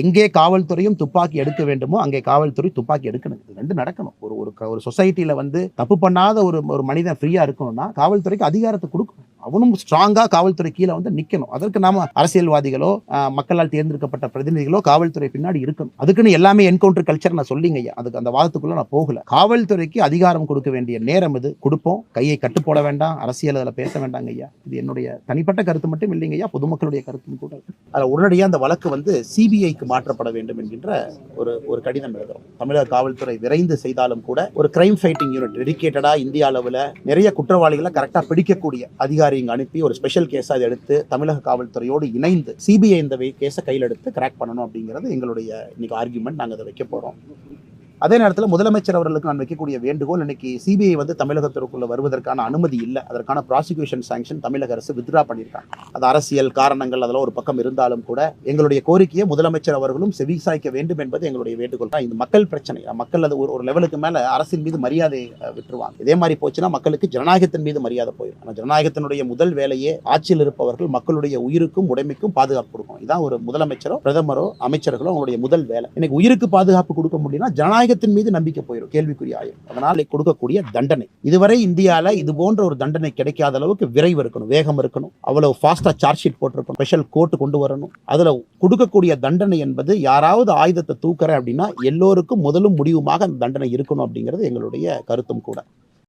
எங்கே காவல்துறையும் துப்பாக்கி எடுக்க வேண்டுமோ அங்கே காவல்துறை துப்பாக்கி எடுக்கணும். இது ரெண்டு நடக்கணும். ஒரு சொசைட்டில வந்து தப்பு பண்ணாத ஒரு மனிதன் ஃப்ரீயா இருக்கணும்னா காவல்துறைக்கு அதிகாரத்தை கொடுக்கணும். அவனும் ஸ்ட்ராங்கா காவல்துறை கீழே வந்து நிக்கணும். அதற்கு நாம அரசியல்வாதிகளோ மக்களால் தேர்ந்தெடுக்கப்பட்ட பிரதிநிதிகளோ காவல்துறை பின்னாடி இருக்கணும். அதுக்குன்னு எல்லாமே என்கவுண்டர் கல்ச்சர் நான் சொல்லிங்க ஐயா, அதுக்கு அந்த வாதத்துக்குள்ள நான் போகல. காவல்துறைக்கு அதிகாரம் கொடுக்க வேண்டிய நேரம் இது, கொடுப்போம். கையை கட்டு போட வேண்டாம், அரசியல் அதில் பேச வேண்டாங்க ஐயா. இது என்னுடைய தனிப்பட்ட கருத்து மட்டும் இல்லைங்க ஐயா, பொதுமக்களுடைய கருத்தும் கூட. அதில் உடனடியாக அந்த வழக்கு வந்து சிபிஐக்கு மாற்றப்பட வேண்டும் என்கின்ற ஒரு கடிதம் எழுதுறோம். தமிழக காவல்துறை விரைந்து செய்தாலும் கூட ஒரு கிரைம் ஃபைட்டிங் யூனிட் டெடிகேட்டடா இந்திய அளவில் நிறைய குற்றவாளிகளை கரெக்டாக பிடிக்கக்கூடிய அதிகாரி இங்க அனுப்பி ஒரு ஸ்பெஷல் கேஸா எடுத்து தமிழக காவல்துறையோடு இணைந்து சிபிஐ இந்த கேஸை கையில் எடுத்து கிராக் பண்ணணும் அப்படிங்கிறது எங்களுடைய இன்னைக்கு ஆர்குமெண்ட். நாங்கள் அதை வைக்க போறோம். அதே நேரத்தில் முதலமைச்சர் அவர்களுக்கு நான் வைக்கக்கூடிய வேண்டுகோள், இன்னைக்கு சிபிஐ வந்து தமிழகத்திற்குள்ள வருவதற்கான அனுமதி இல்லை. அதற்கான ப்ராசிக்யூஷன் சாங்ஷன் தமிழக அரசு வித்ரா பண்ணியிருக்காங்க. அது அரசியல் காரணங்கள் அதெல்லாம் ஒரு பக்கம் இருந்தாலும் கூட எங்களுடைய கோரிக்கையை முதலமைச்சர் அவர்களும் செவிசாய்க்க வேண்டும் என்பது எங்களுடைய வேண்டுகோள் தான். இந்த மக்கள் பிரச்சனை, மக்கள் அது ஒரு லெவலுக்கு மேல அரசின் மீது மரியாதை விட்டுருவாங்க. இதே மாதிரி போச்சுன்னா மக்களுக்கு ஜனநாயகத்தின் மீது மரியாதை போயிடும். ஆனால் ஜனநாயகத்தினுடைய முதல் வேலையே ஆட்சியில் இருப்பவர்கள் மக்களுடைய உயிருக்கும் உடைமைக்கும் பாதுகாப்பு கொடுக்கும். இதான் ஒரு முதலமைச்சரோ பிரதமரோ அமைச்சர்களோ அவங்களுடைய முதல் வேலை. இன்னைக்கு உயிருக்கு பாதுகாப்பு கொடுக்க முடியும்னா ஜனநாயக மீது நம்பிக்கை போயிடும், கேள்விக்குறி ஆயிரும். அதனால் கொடுக்கக்கூடிய தண்டனை இதுவரை இந்தியால இது போன்ற ஒரு தண்டனை கிடைக்காத அளவுக்கு விரைவு இருக்கணும், வேகம் இருக்கணும். அவ்வளவு ஃபாஸ்டா சார்ஜ் ஷீட் போட்டிருக்கணும், ஸ்பெஷல் கோர்ட் கொண்டு வரணும். அதுல கொடுக்கக்கூடிய தண்டனை என்பது யாராவது ஆயுதத்தை தூக்குற அப்படின்னா எல்லோருக்கும் முதலும் முடிவுமாக அந்த தண்டனை இருக்கணும் அப்படிங்கிறது எங்களுடைய கருத்தும் கூட.